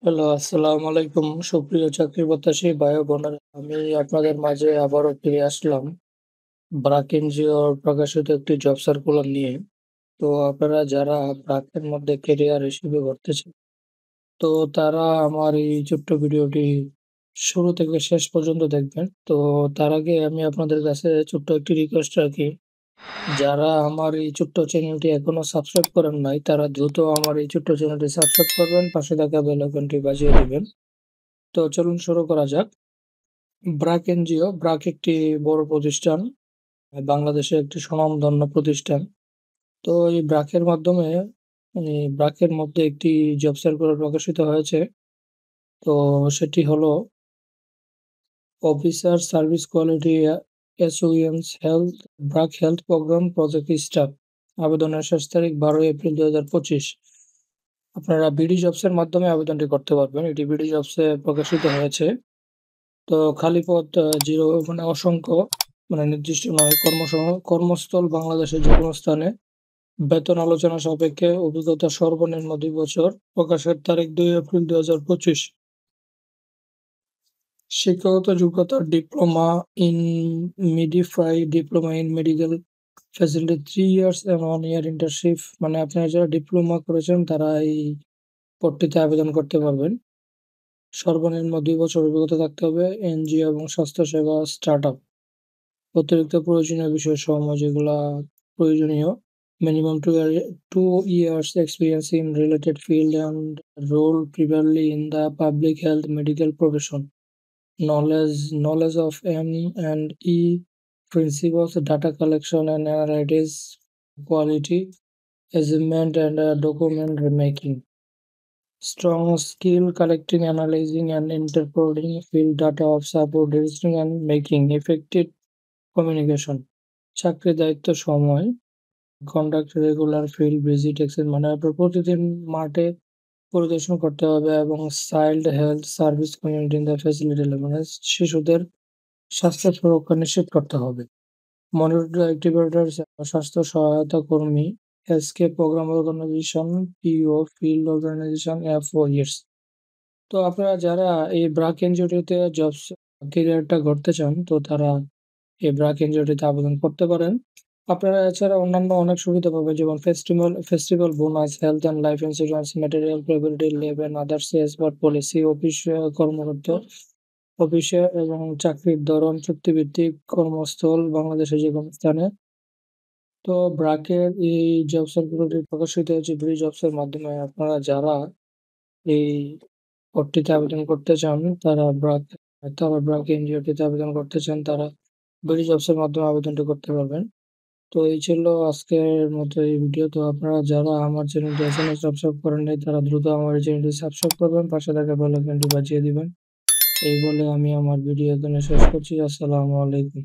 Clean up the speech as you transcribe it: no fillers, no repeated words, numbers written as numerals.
Hello, আসসালামু আলাইকুম সুপ্রিয় চাকরি প্রত্যাশী ভাই ও বোনেরা। আমি আপনাদের মাঝে আবারও ফিরে আসলাম ব্র্যাক এনজিওর প্রকাশিত একটি জব সার্কুলার নিয়ে। তো আপনারা যারা ব্র্যাকের মধ্যে ক্যারিয়ার হিসেবে গড়তেছেন, তো তারা আমার এই ছোট্ট ভিডিওটি শুরু থেকে শেষ পর্যন্ত দেখবেন। তো তার আগে আমি আপনাদের কাছে ছোট্ট একটি রিকোয়েস্ট রাখি, যারা আমার এই ছোট্ট চ্যানেলটি এখনো সাবস্ক্রাইব করেন নাই, তারা দ্রুত আমার এই ছোট্ট চ্যানেলটি সাবস্ক্রাইব করবেন, পাশে থাকা বেল আইকনটি বাজিয়ে দিবেন। তো চলুন শুরু করা যাক। ব্র্যাক এনজিও, ব্র্যাক একটি বড় প্রতিষ্ঠান। বাংলাদেশের একটি স্বনামধন্য প্রতিষ্ঠান। তো এই ব্র্যাকের মাধ্যমে ব্র্যাকের মধ্যে একটি জব সার্কুলার প্রকাশিত হয়েছে। তো সেটি হলো officer service quality assurance health BRAC health programme project staff. আবেদনের শেষ তারিখ 12 এপ্রিল 2025। আপনারা বিডি জবসের মাধ্যমে আবেদনটি করতে পারবেন। এটি বিডি জবসে প্রকাশিত হয়েছে। তো খালি পদ 0 মানে অসংখ্য, মানে নির্দিষ্ট নয়। কর্মস্থল বাংলাদেশের যেকোনো স্থানে। বেতন আলোচনা সাপেক্ষে। অভিজ্ঞতা সর্বনিম্ন 2 বছর। প্রকাশের তারিখ 2 এপ্রিল 2025। শিক্ষাগত যোগ্যতা diploma in midwifery, diploma in medical facility 3 years এবং 1 ইয়ার ইন্টার্নশিপ। মানে আপনারা যারা ডিপ্লোমা করেছেন তারা এই পদটিতে আবেদন করতে পারবেন। সর্বনিম্ন 2 বছর অভিজ্ঞতা থাকতে হবে। এনজিও এবং স্বাস্থ্যসেবা স্টার্টআপ। অতিরিক্ত প্রয়োজনীয় বিষয়সমূহ যেগুলা প্রয়োজনীয়: minimum 2 years experience in related field and role preferably in the public health medical profession. Knowledge of M&E principles, data collection and analytics, quality achievement and document making. Strong skill collecting, analyzing and interpreting field data of support, registering and making effective communication. চাকরির দায়িত্ব সময়: conduct regular field visit মানে আপনার প্রতিদিন মাঠে পরিদর্শন করতে হবে এবং child health service community in the facility মানে শিশুদের স্বাস্থ্য সুরক্ষা নিশ্চিত করতে হবে। মনিটর অ্যাক্টিভিটরস, স্বাস্থ্য সহায়তা কর্মী, এসকে প্রোগ্রাম অর্গানাইজেশন, পিও ফিল্ড অর্গানাইজেশন, FOEs। তো আপনারা যারা এই ব্র্যাক এনজিওটিতে জবস ক্যারিয়ারটা গড়তে চান, তো তারা এই ব্র্যাক এনজিওটিতে আবেদন করতে পারেন। আপনারা এছাড়া অন্যান্য অনেক সুবিধা পাবেন, যেমন festival bonus, health and life insurance, material provident leave and others expert policy, office কর্মকর্তা, অফিসে এবং চাকরির ধরন চুক্তিভিত্তিক, কর্মস্থল বাংলাদেশের যেকোনো স্থানে। তো ব্র্যাকের এই জব সার্কুলারটি প্রকাশিত হয়েছে বিডি জবসের মাধ্যমে। আপনারা যারা এই পদটিতে আবেদন করতে চান, ব্র্যাক এনজিওটিতে আবেদন করতে চান, তারা বিডি জবসের মাধ্যমে আবেদনটি করতে পারবেন। তো এই ছিল আজকের মতো এই ভিডিও। তো আপনারা যারা আমার চ্যানেলটি এখনো সাবস্ক্রাইব করেন নাই, তারা দ্রুত আমার এই চ্যানেলটি সাবস্ক্রাইব করবেন, পাশে থাকা বেল আইকনটি বাজিয়ে দিবেন। এই বলে আমি আমার ভিডিও এখানে শেষ করছি। আসসালামু আলাইকুম।